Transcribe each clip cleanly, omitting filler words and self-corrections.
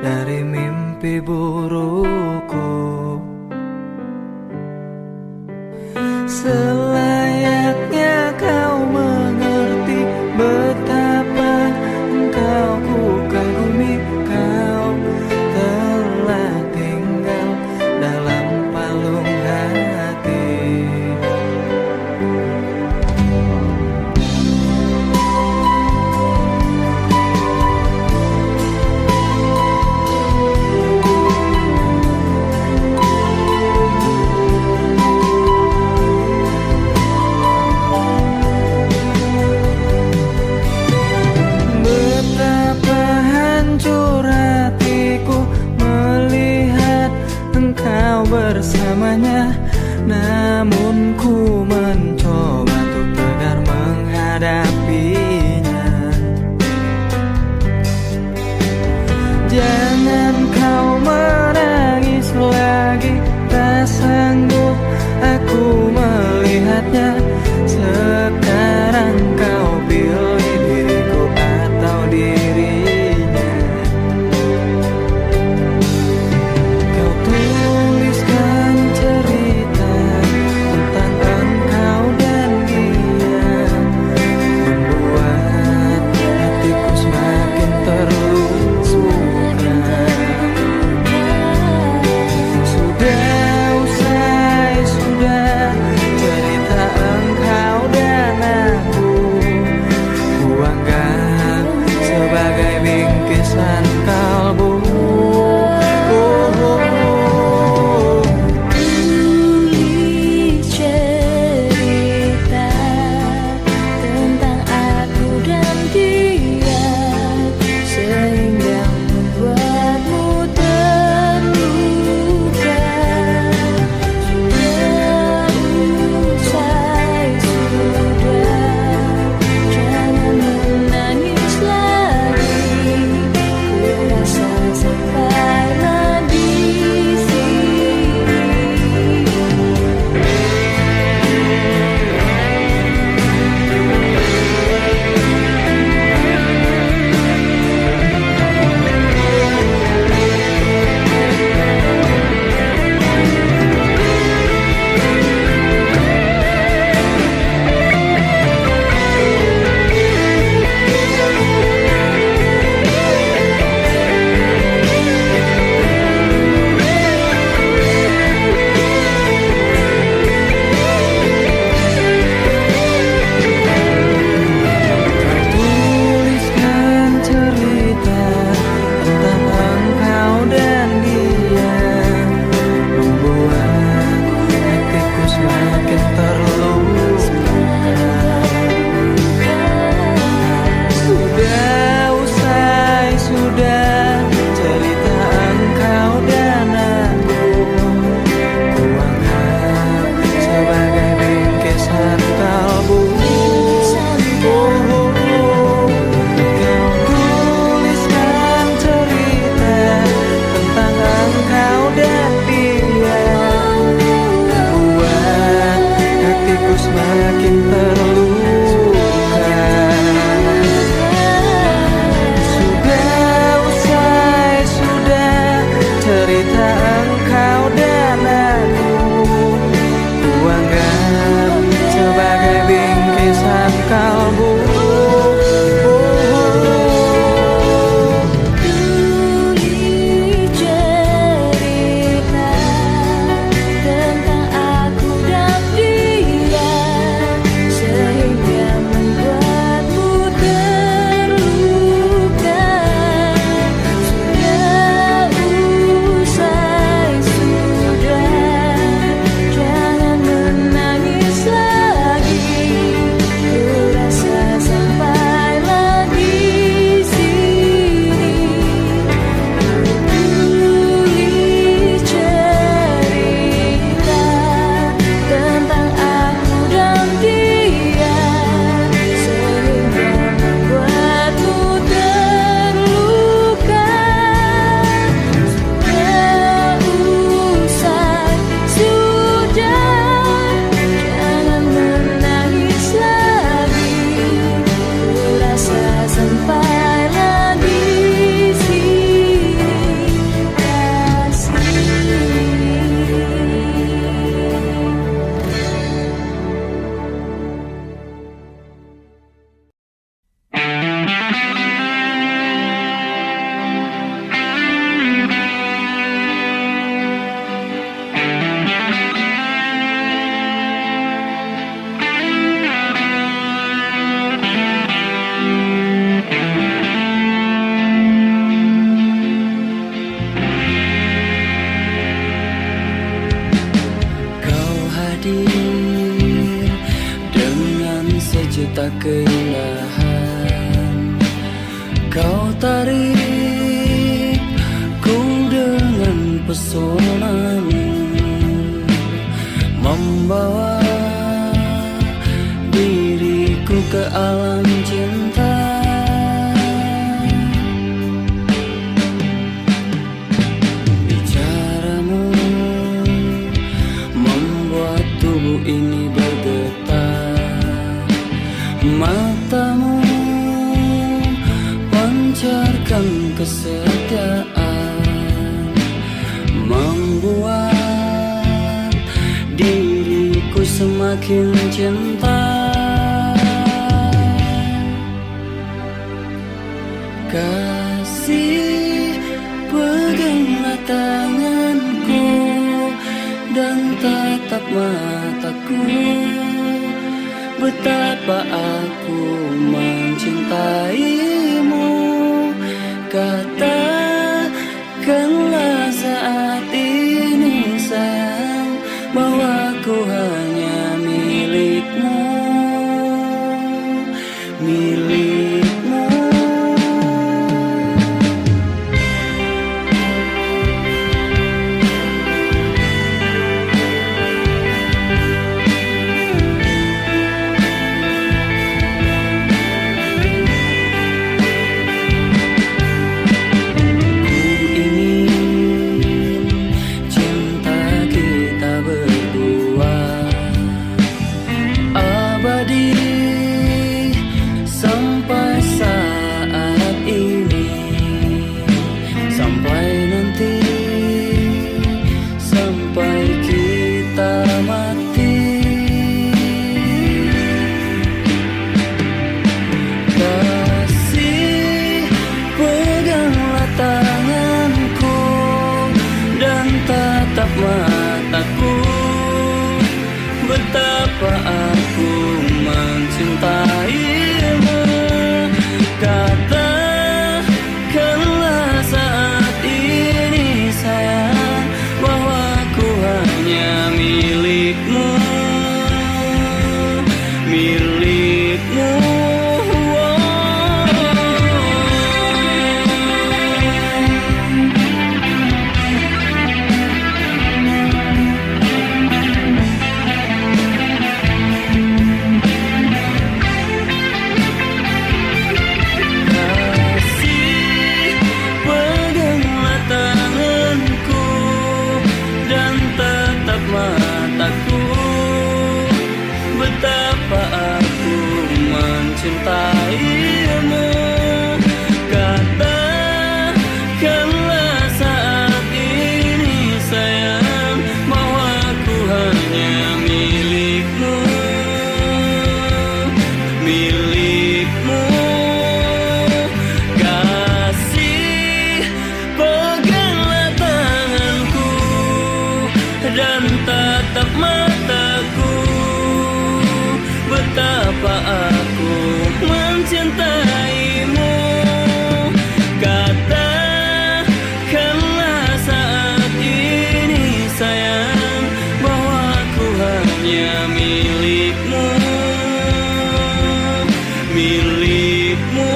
dari mimpi burukku. Selayaknya kau mengerti betapa engkau ku kagumi. Kau telah tinggal dalam palung hati. Bersamanya, namun ku mencoba untuk tegar menghadapinya. Jangan kau menangis lagi, tak sanggup aku melihatnya. Sekarang kau pilih diriku atau dirinya. Kau tuliskan cerita keindahan. Kau tarik ku dengan pesonamu, membawa diriku ke alam cinta. Bicaramu membuat tubuh ini bergetar, matamu pancarkan kesetiaan, membuat diriku semakin cinta. Kasih, peganglah tanganku dan tatap mataku, betapa aku mencintaimu. Katakanlah saat ini sayang, bahwa ku hanya milikmu, milikmu. Mataku, betapa aku mencintaimu. Katakanlah saat ini sayang, bahwa ku hanya milikmu, milikmu. Betapa aku mencintaimu. Katakanlah saat ini sayang, bahwa aku hanya milikmu, milikmu. Kasih, peganglah tanganku dan tatap mataku, betapa aku mencintaimu. Katakanlah saat ini sayang, bahwa aku hanya milikmu, milikmu.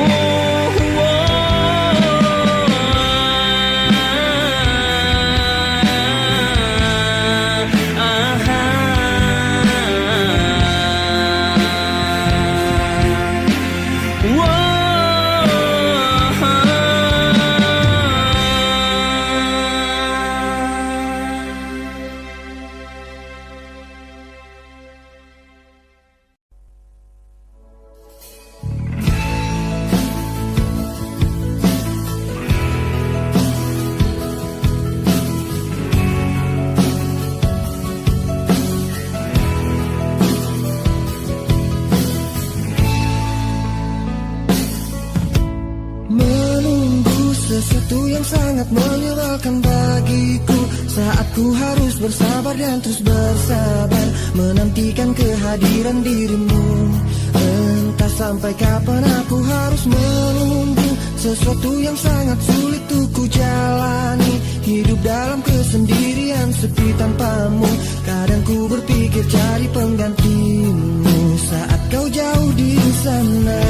Sesuatu yang sangat menyebalkan bagiku, saat ku harus bersabar dan terus bersabar menantikan kehadiran dirimu. Entah sampai kapan aku harus menunggu sesuatu yang sangat sulit untuk ku jalani. Hidup dalam kesendirian sepi tanpamu, kadang ku berpikir cari penggantimu. Saat kau jauh di sana.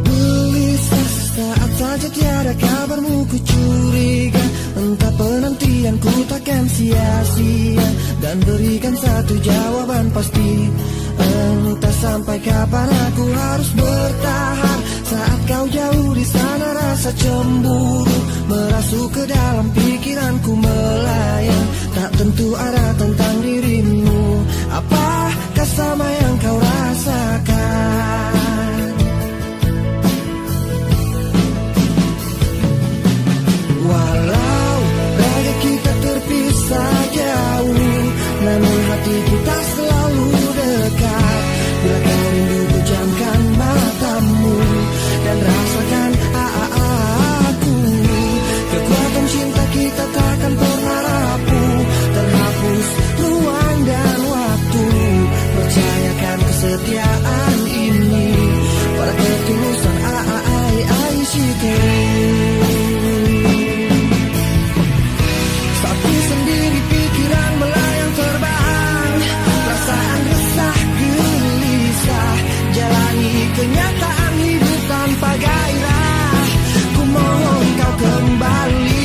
Gelisah saat saja tiada kabarmu, ku curiga entah penantianku takkan sia-sia, dan berikan satu jawaban pasti. Entah sampai kapan aku harus bertahan saat kau jauh di sana. Rasa cemburu merasuk ke dalam pikiranku melayang, tak tentu arah tentang dirimu. Apakah sama yang kau rasakan? Walau raga kita terpisah jauh, namun hati kita selalu dekat. Bila kau rindu, pejamkan matamu dan rasakan aku. Kekuatan cinta kita takkan pernah rapuh, terhapus ruang dan waktu. Percayakan kesetiaan ini pada ketulusan ICT. Saat sendiri pikiran melayang terbang, perasaan resah gelisah, jalani kenyataan hidup tanpa gairah. Ku mohon kau kembali.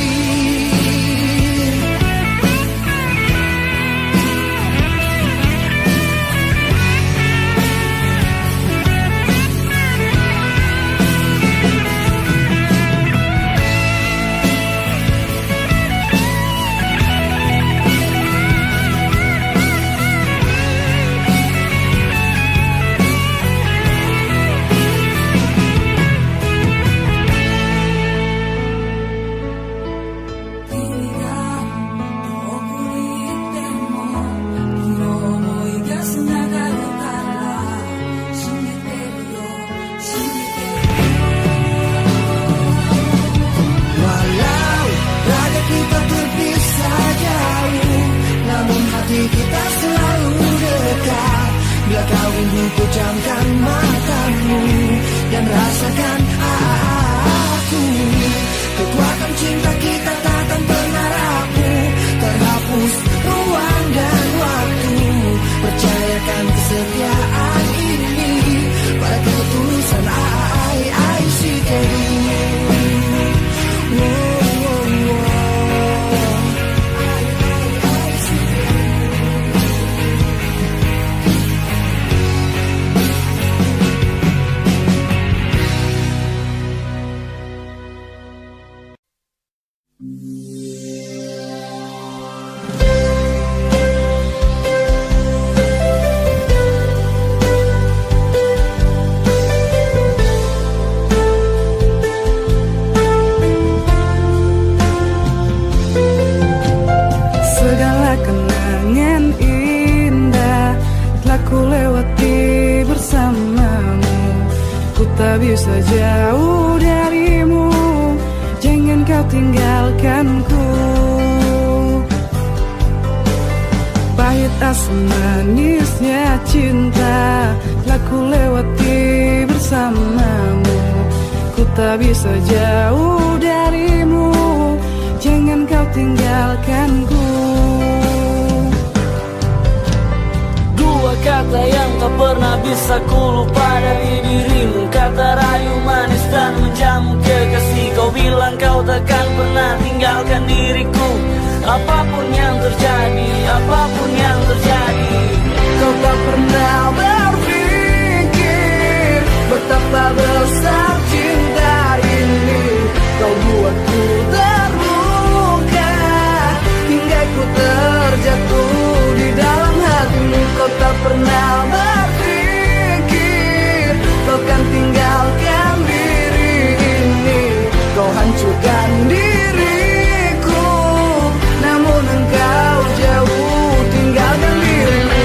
Kita selalu dekat. Bila kau rindu, pejamkan matamu dan rasakan aku. Kekuatan cinta kita takkan pernah rapuh, terhapus ruang dan waktu. Percayakan kesetiaan ini pada ketulusan ICT. Bisa jauh darimu, jangan kau tinggalkanku. Pahit asam manisnya cinta telah ku lewati bersamamu. Ku tak bisa jauh darimu, jangan kau tinggalkanku. Dua kata yang tak pernah bisa ku lupa dari dirimu, kata rayu manis dan menjamu kekasih. Kau bilang kau takkan pernah tinggalkan diriku, apapun yang terjadi, apapun yang terjadi. Kau tak pernah berpikir betapa besar cinta ini. Kau buatku terluka hingga ku terjatuh di dalam hatimu. Kau tak pernah berpikir kau kan tinggalkan diri ini. Kau hancurkan diriku, namun engkau jauh tinggalkan diriku.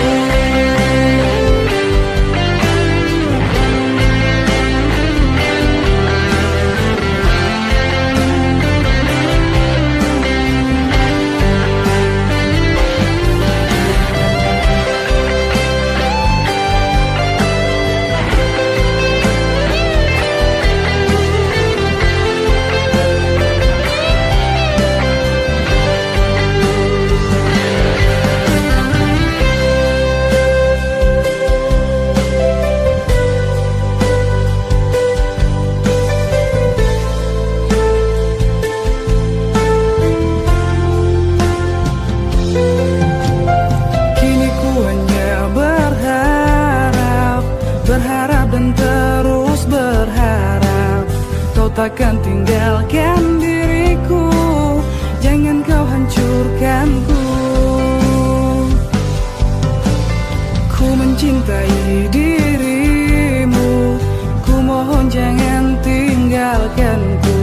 takkan tinggalkan diriku. Jangan kau hancurkanku. Ku mencintai dirimu, ku mohon jangan tinggalkanku.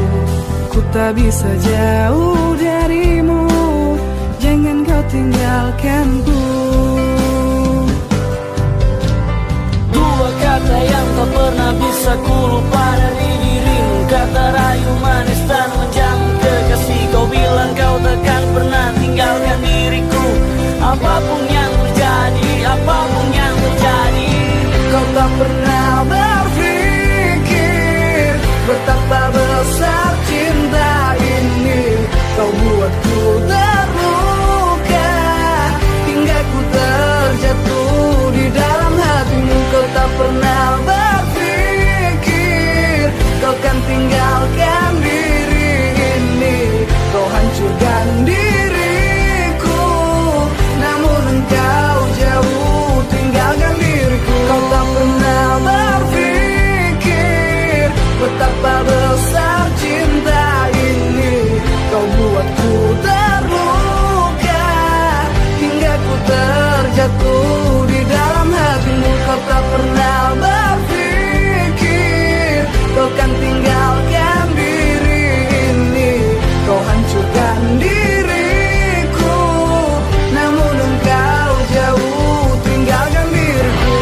Ku tak bisa jauh darimu, jangan kau tinggalkanku. Dua kata yang tak pernah bisa ku lupa dari dirimu, kata rayu manis dan menjamu kekasih. Kau bilang kau takkan pernah tinggalkan diriku. Apapun yang terjadi, apapun yang terjadi, kau tak pernah berpikir betapa besar cinta ini. Kau buatku terluka hingga ku terjatuh di dalam hatimu. Kau tak pernah berpikir kau kan tinggalkan diri ini. Kau hancurkan diriku, namun engkau jauh tinggalkan diriku. Kau tak pernah berpikir betapa besar cinta ini. Kau buatku terluka hingga ku terjatuh di dalam hatimu. Kau tak pernah berpikir kau kan tinggalkan diri ini. Kau hancurkan diriku, namun engkau jauh tinggalkan diriku.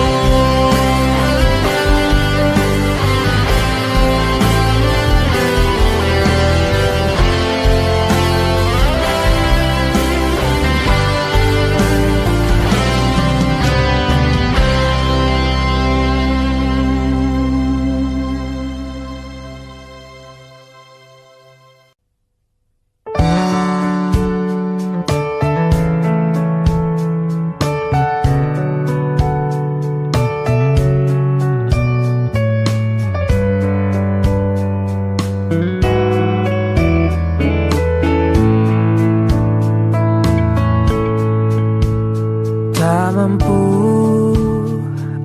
Tak mampu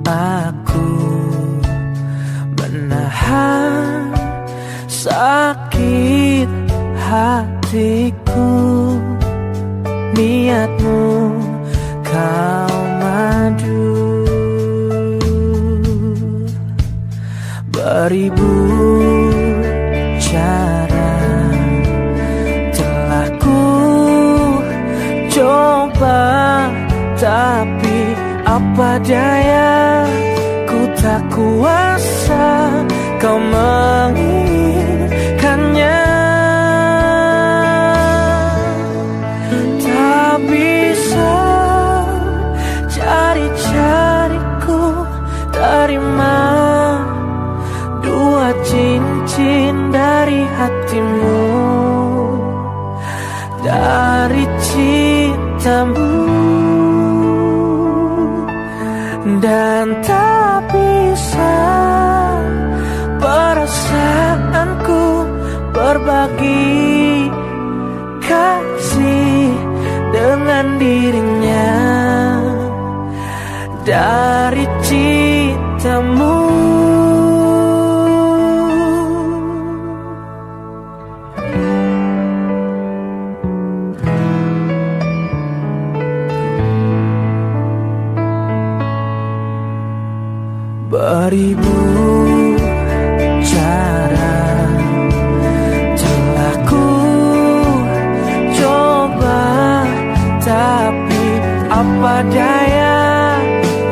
aku menahan sakit hatiku. Niatmu kau madu, beribu cara telah ku coba, tapi apa daya, ku tak kuasa kau menginginkannya. Tak bisa cari-cariku terima dua cincin dari hatimu, dari cintamu. Dan tak bisa perasaanku berbagi kasih dengan dirinya, dari cintamu. Beribu cara telah ku coba, tapi apa daya,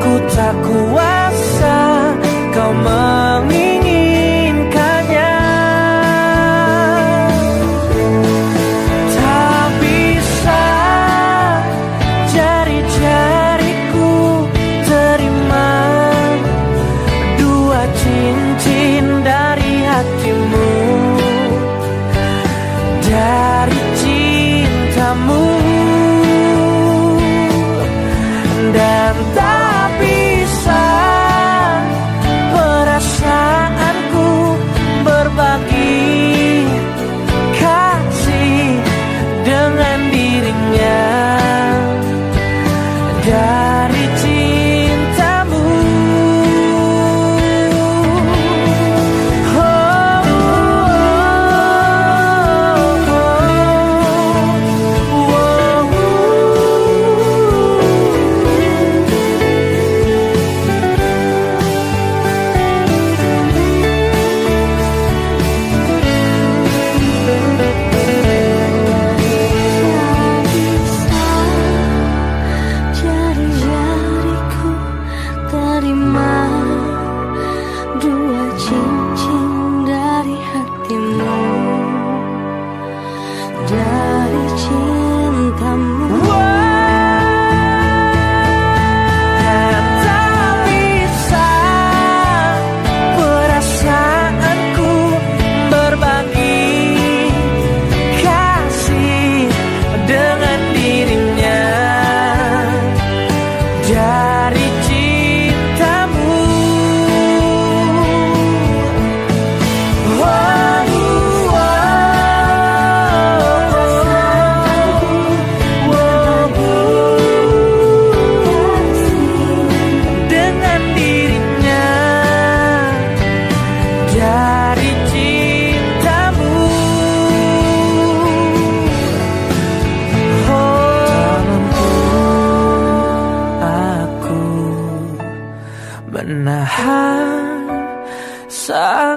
ku tak kuasa kau menginginkannya. Tak bisa jari-jariku terima dua cincin dari hatimu, dari cintamu. Dan tak bisa perasaanku berbagi kasih dengan dirinya, dari cintamu. Oh, oh, oh.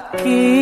sakit.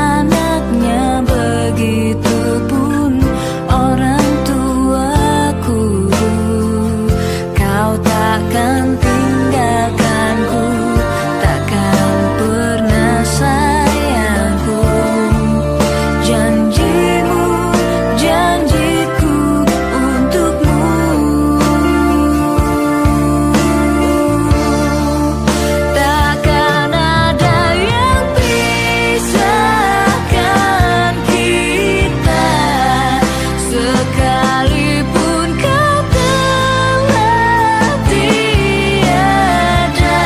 anaknya, begitupun orang tuaku. Kau takkan tinggalkanku, takkan pernah sayangku. Janjimu, janjiku untukmu. Takkan ada yang pisahkan kita, sekalipun kau telah tiada.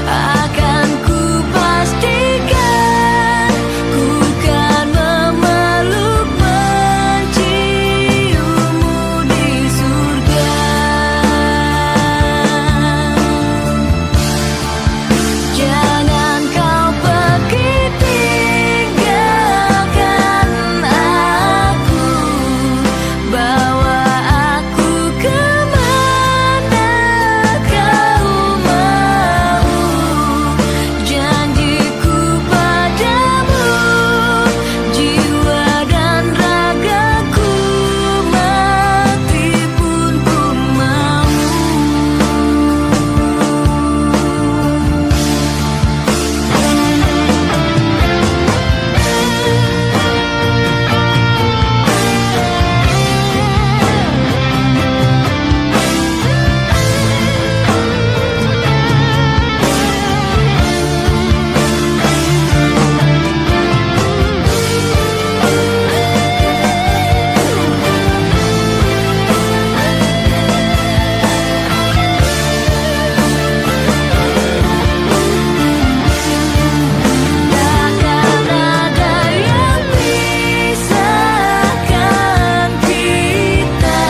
Akan ku pastikan ku kan memeluk menciummu di surga. Jangan kau pergi tinggalkan aku, bawa aku kemana kau mau. Janjiku padamu, jiwa dan ragaku, mati pun ku mau. Takkan ada yang pisahkan kita,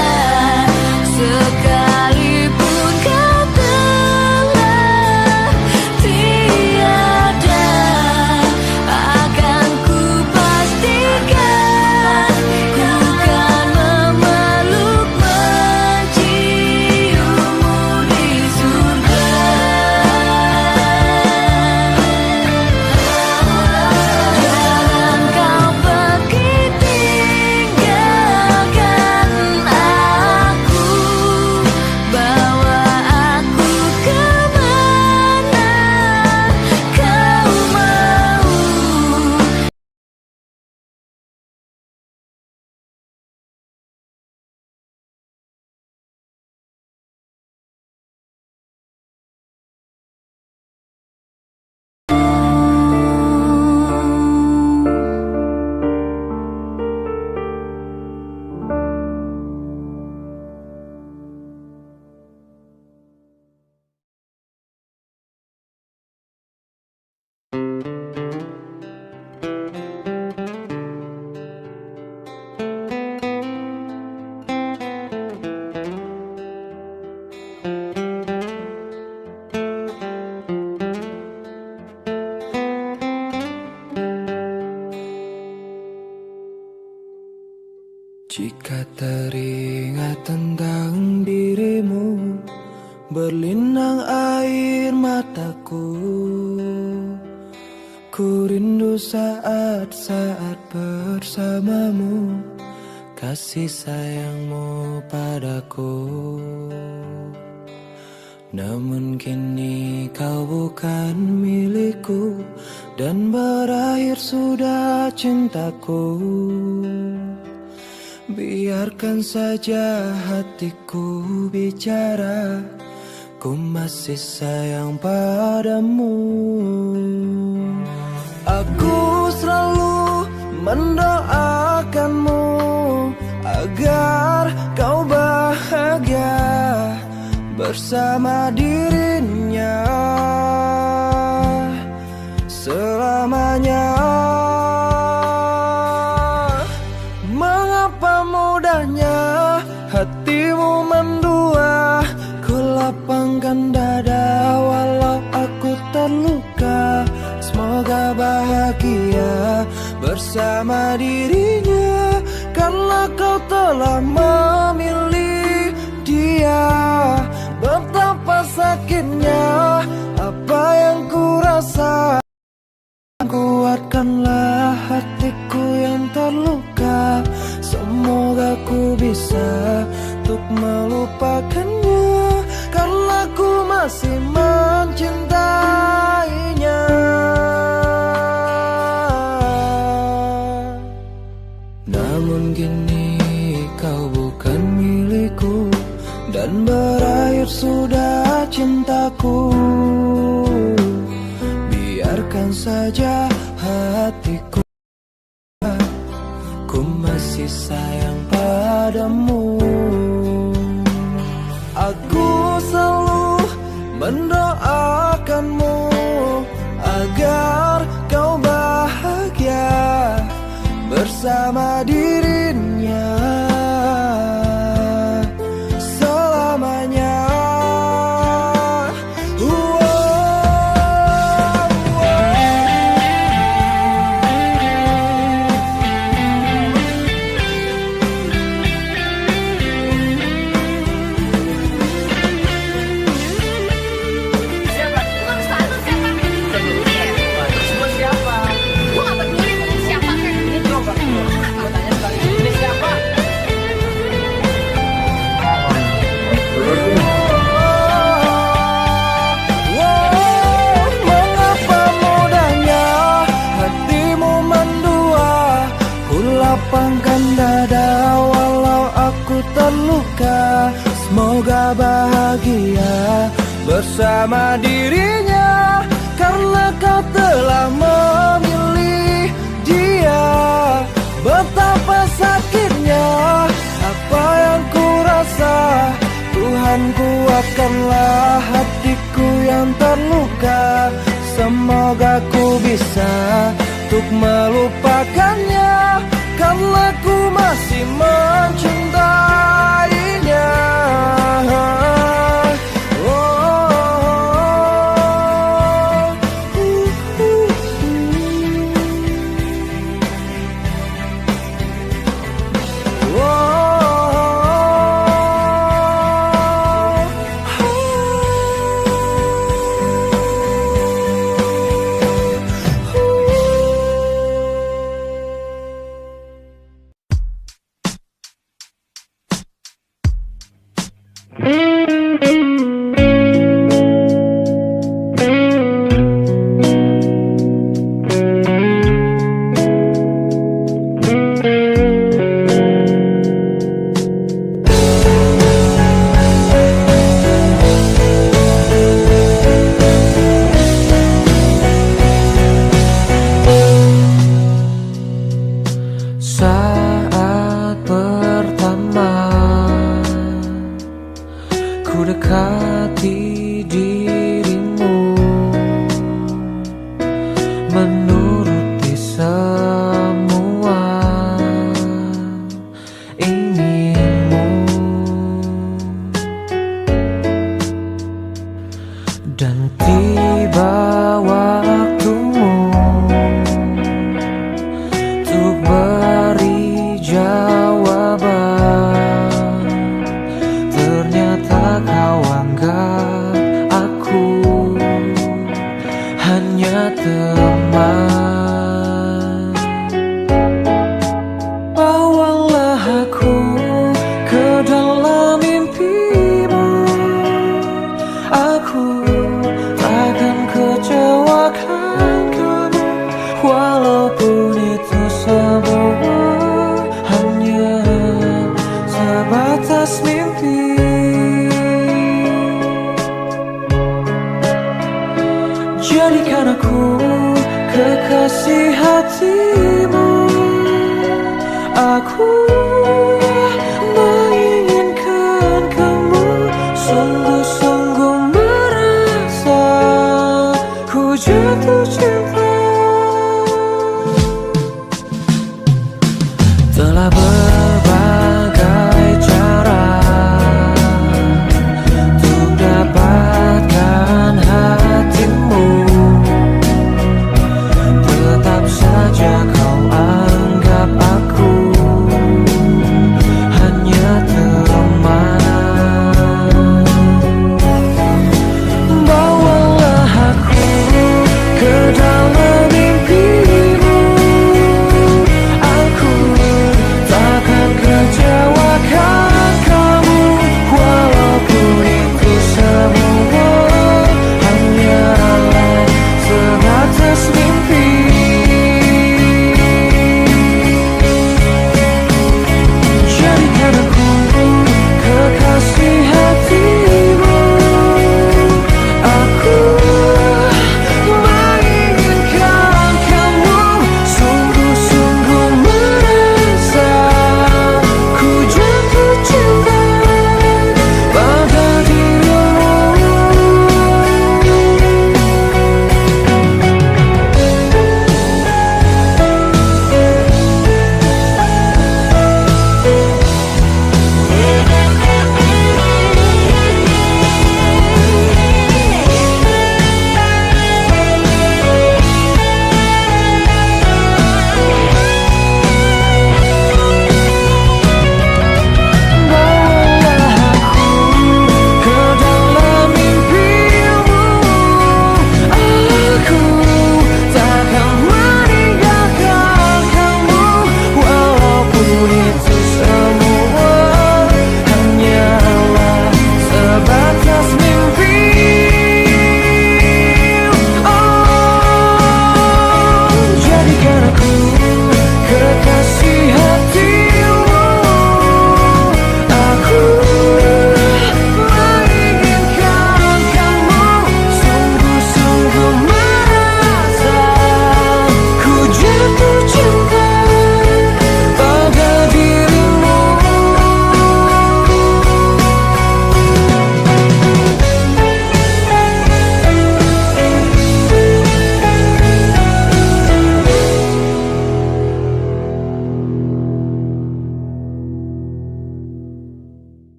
sekalipun kau telah tiada. Akan ku pastikan ku kan memeluk menciummu di surga. Jangan kau pergi tinggalkan aku, bawa aku kemana kau mau. Jika teringat tentang dirimu, berlinang air mataku. Ku rindu saat-saat bersamamu, kasih sayangmu padaku. Namun kini kau bukan milikku, dan berakhir sudah cintaku. Biarkan saja hatiku bicara, ku masih sayang padamu. Aku selalu mendoakanmu agar kau bahagia bersama dirinya selamanya. Mengapa mudahnya hatimu mendua? Ku lapangkan dada walau aku terluka. Semoga bahagia bersama dirinya, karena kau telah memilih dia. Betapa sakitnya apa yang ku rasa. Kuatkanlah bisa untuk melupakannya, karena ku masih mencintainya. Namun kini kau bukan milikku, dan berakhir sudah cintaku. Biarkan saja hatiku, ku masih sayang padamu. Aku selalu mendoakanmu agar kau bahagia bersama dirinya selamanya. Lapangkan dada walau aku terluka, semoga bahagia bersama dirinya, karena kau telah memilih dia. Betapa sakitnya apa yang ku rasa, Tuhan kuatkanlah hatiku yang terluka. Semoga ku bisa untuk melupakannya, karena ku masih mencintainya. Saat pertama ku dekati dirimu, menuruti semua inginmu, dan tiba waktumu untuk beri jawaban. Ternyata kau anggap aku hanya teman. Bawalah aku ke dalam mimpimu, aku takkan kecewakan kamu, walaupun itu semua hanya sebatas mimpi. Jadikan aku kekasih hatimu, aku menginginkan kamu, sungguh-sungguh merasa ku jatuh cinta. Telah berbagai cara untuk dapatkan hatimu, tetap saja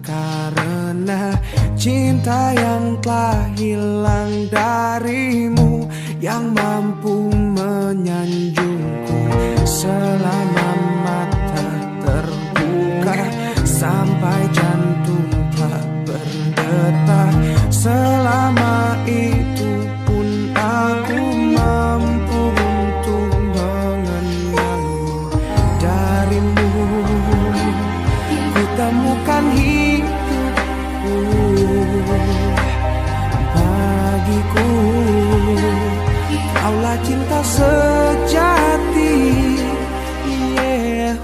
karena cinta yang telah hilang darimu, yang mampu menyanjungku selama mata terbuka, sampai jantung tak berdetak. Selama itu pun aku mampu untuk mengenalmu. Darimu ku temukan hidupku, bagiku kaulah cinta sejati. Yeah.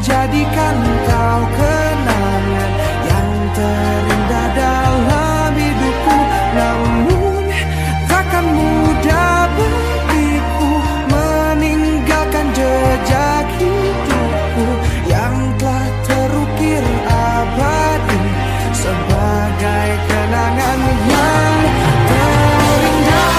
Jadikan kau kenangan yang terindah dalam hidupku. Namun takkan mudah bagiku meninggalkan jejak hidupku yang telah terukir abadi sebagai kenangan yang terindah.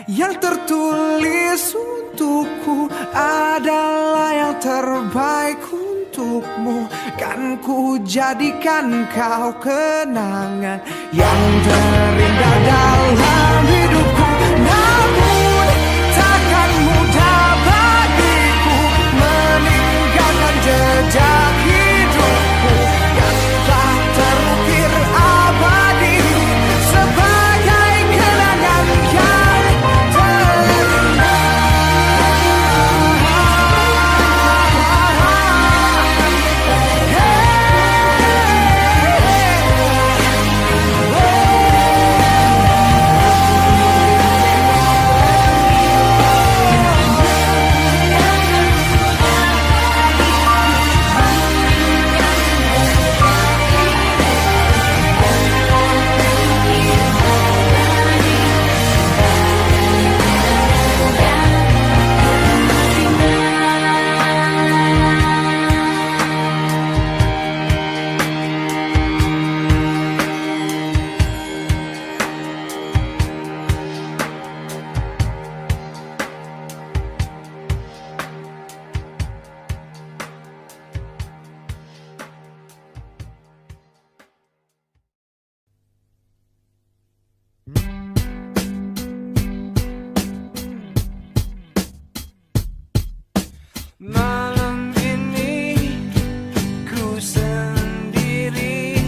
Yang tertulis untukku adalah yang terbaik untukmu, kan ku jadikan kau kenangan yang terindah dalam hidupku. Namun takkan mudah bagiku meninggalkan jejak hidupku yang telah terukir abadi sebagai kenangan yang malam ini ku sendiri,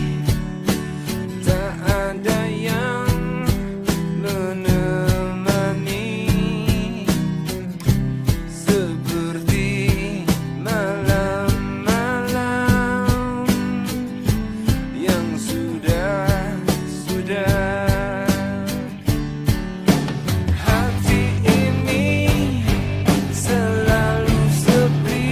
tak ada yang menemani, seperti malam-malam yang sudah hati ini selalu sepi.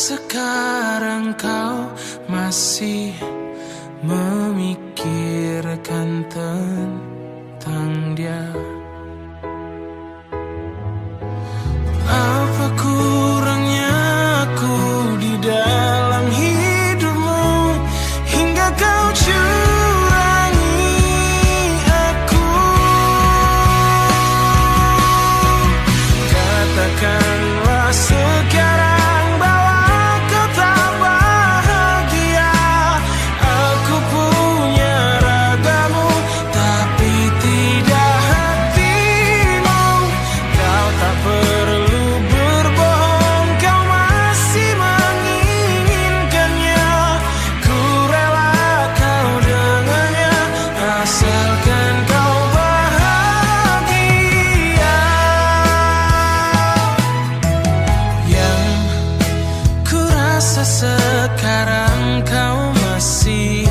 sekarang kau masih memikirkan tentang dia? Apa kurangnya aku di dalam hidupmu hingga kau curangi aku? Katakanlah sekarang bahwa kau tak bahagia. Aku punya ragamu tapi tidak hatimu. Kau tak perlu berbohong, kau masih menginginkannya. Ku rela kau dengannya asalkan kau bahagia. Yang ku rasa sekarang kau masih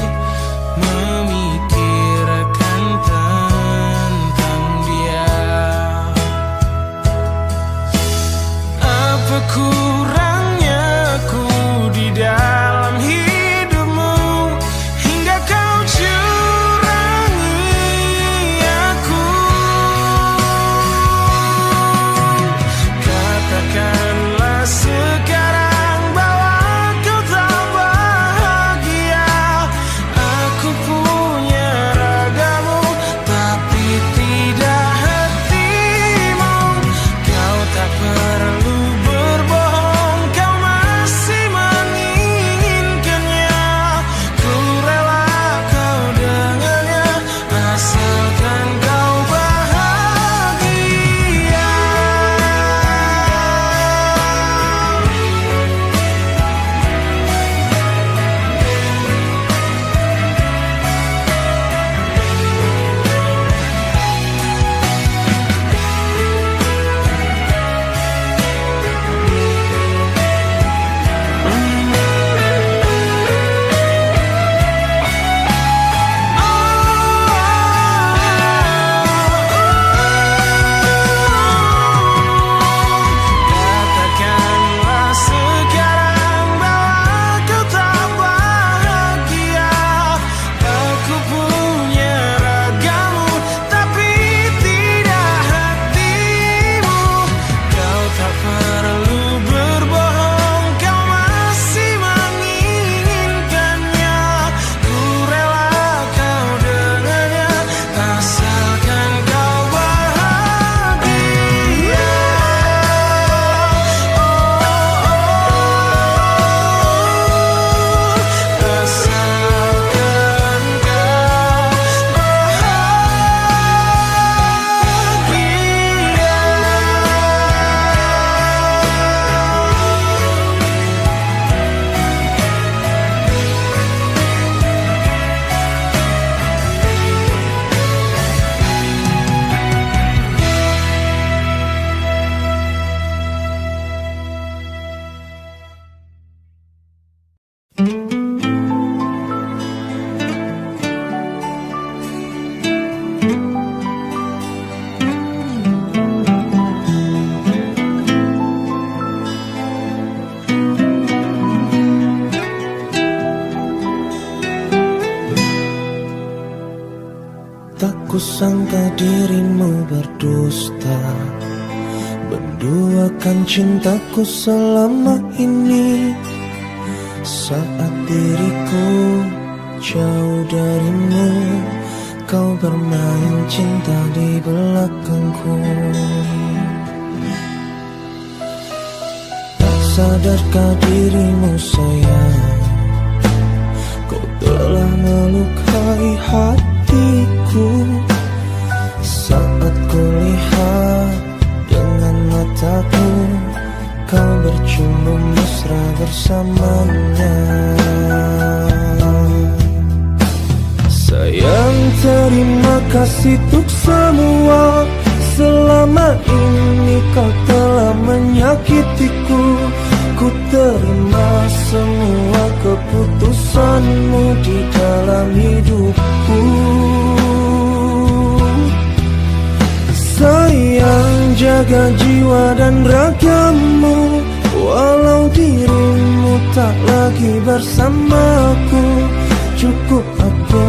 memikirkan tentang dia. Apa kurangnya aku di dalam hidupmu hingga kau curangi aku? Katakanlah sekarang bahwa kau tak bahagia. Aku punya ragamu tapi tidak hatimu. Kau tak perlu berbohong, kau masih menginginkannya. Ku rela kau dengannya asalkan kau bahagia. Katakanlah sekarang bahwa kau tak bahagia. Aku punya ragamu tapi tidak hatimu. Kau tak perlu berbohong, kau masih menginginkannya. Ku rela kau dengannya asalkan kau bahagia. Asalkan Tak kusangka dirimu berdusta, menduakan cintaku selama ini. Saat diriku jauh darimu, kau bermain cinta di belakangku. Tak sadarkah dirimu sayang, kau telah melukai hatiku. Saat kulihat dengan mataku, kau bercumbu mesra bersamanya. Sayang, terima kasih untuk semua. Selama ini kau telah menyakitiku. Ku terima semua keputusanmu di dalam hidupku. Sayang, jaga jiwa dan ragamu, walau dirimu tak lagi bersamaku. Cukup aku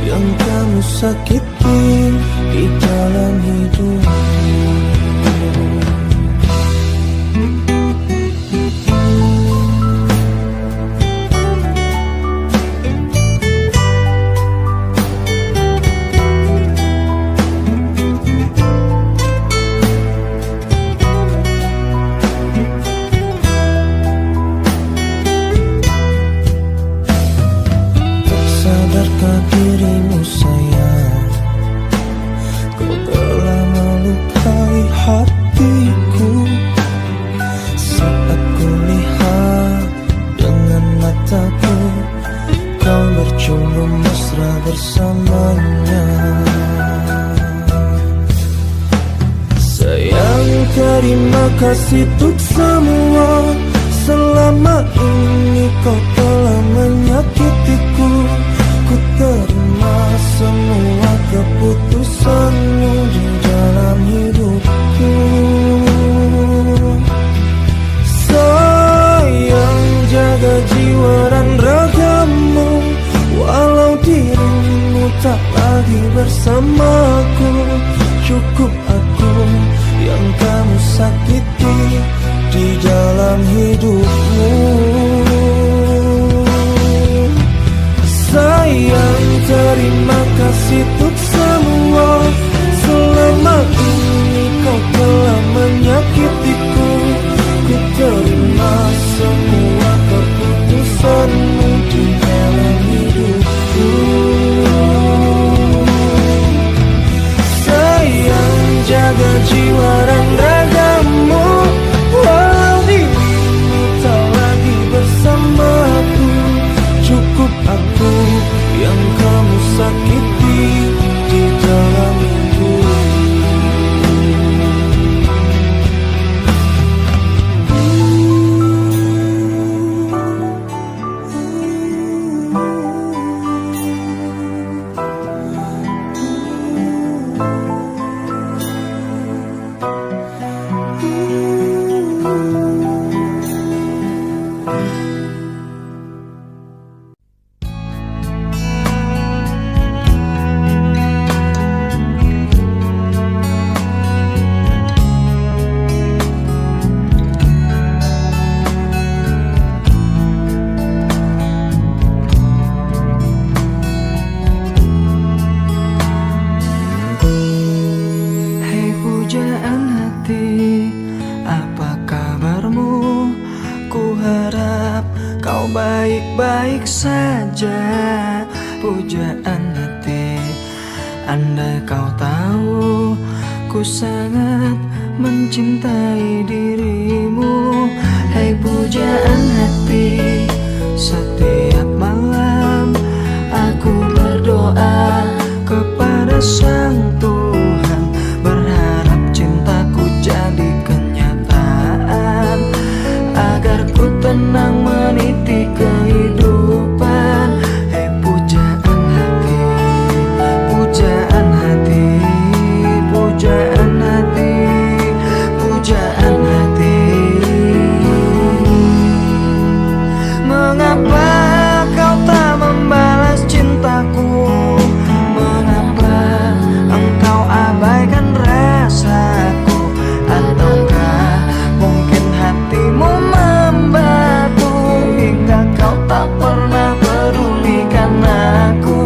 yang kamu sakiti di dalam hidupmu. Sadarkah dirimu sayang, kau telah melukai hatiku. Saat kulihat dengan mataku, kau bercumbu mesra bersamanya. Sayang, terima kasih untuk semua. Selama ini kau telah menyakitiku. Ku terima semua keputusanmu di dalam hidupku. Sayang, jaga jiwa dan ragamu. Walau dirimu tak lagi bersamaku, cukup aku yang kamu sakiti di dalam hidupmu. Sayang, terima kasih untuk semua. Selama ini kau telah menyakitiku. Ku terima semua keputusanmu di dalam hidupku. Sayang, jaga jiwa dan ragamu. Walau dirimu tak lagi bersamaku, cukup aku yang kamu sakiti di dalam hidupku. Baik-baik saja, pujaan hati. Andai kau tahu, ku sangat mencintai dirimu. Hai pujaan hati, setiap malam aku berdoa kepada Sang Tuhan, berharap cintaku jadi kenyataan, agar ku tenang meniti kehidupan. Hei pujaan hati, pujaan hati, pujaan hati, pujaan hati. Mengapa kau tak membalas cintaku? Mengapa engkau abaikan rasaku? Ataukah mungkin hatimu membatu hingga kau tak pernah pedulikan aku?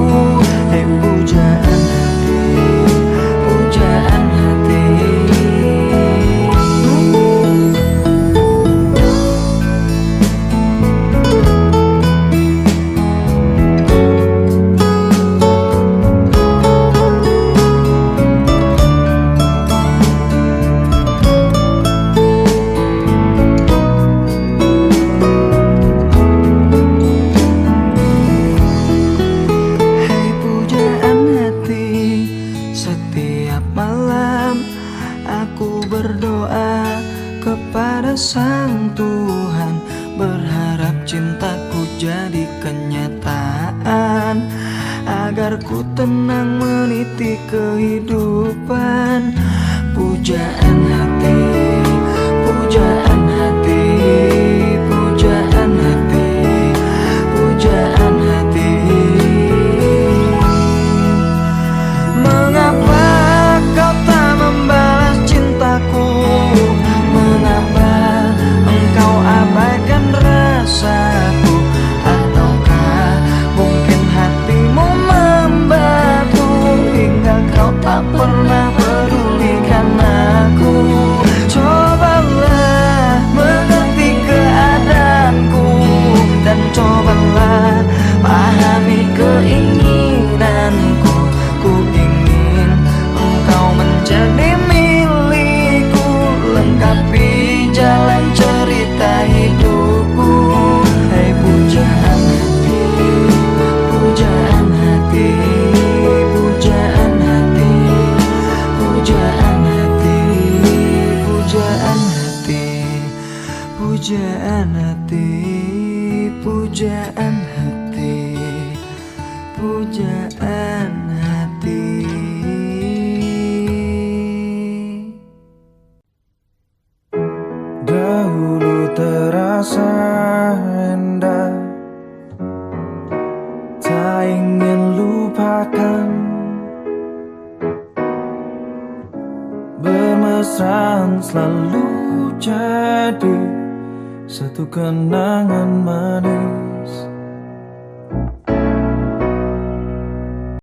Hei pujaan hati, pujaan hati. Berdoa kepada Sang Tuhan, berharap cintaku jadi kenyataan, agar ku tenang meniti kehidupan. Pujaan hati, pujaan hati, pujaan hati. terasa indah. Tak ingin lupakan, bermesraan selalu jadi satu kenangan manis.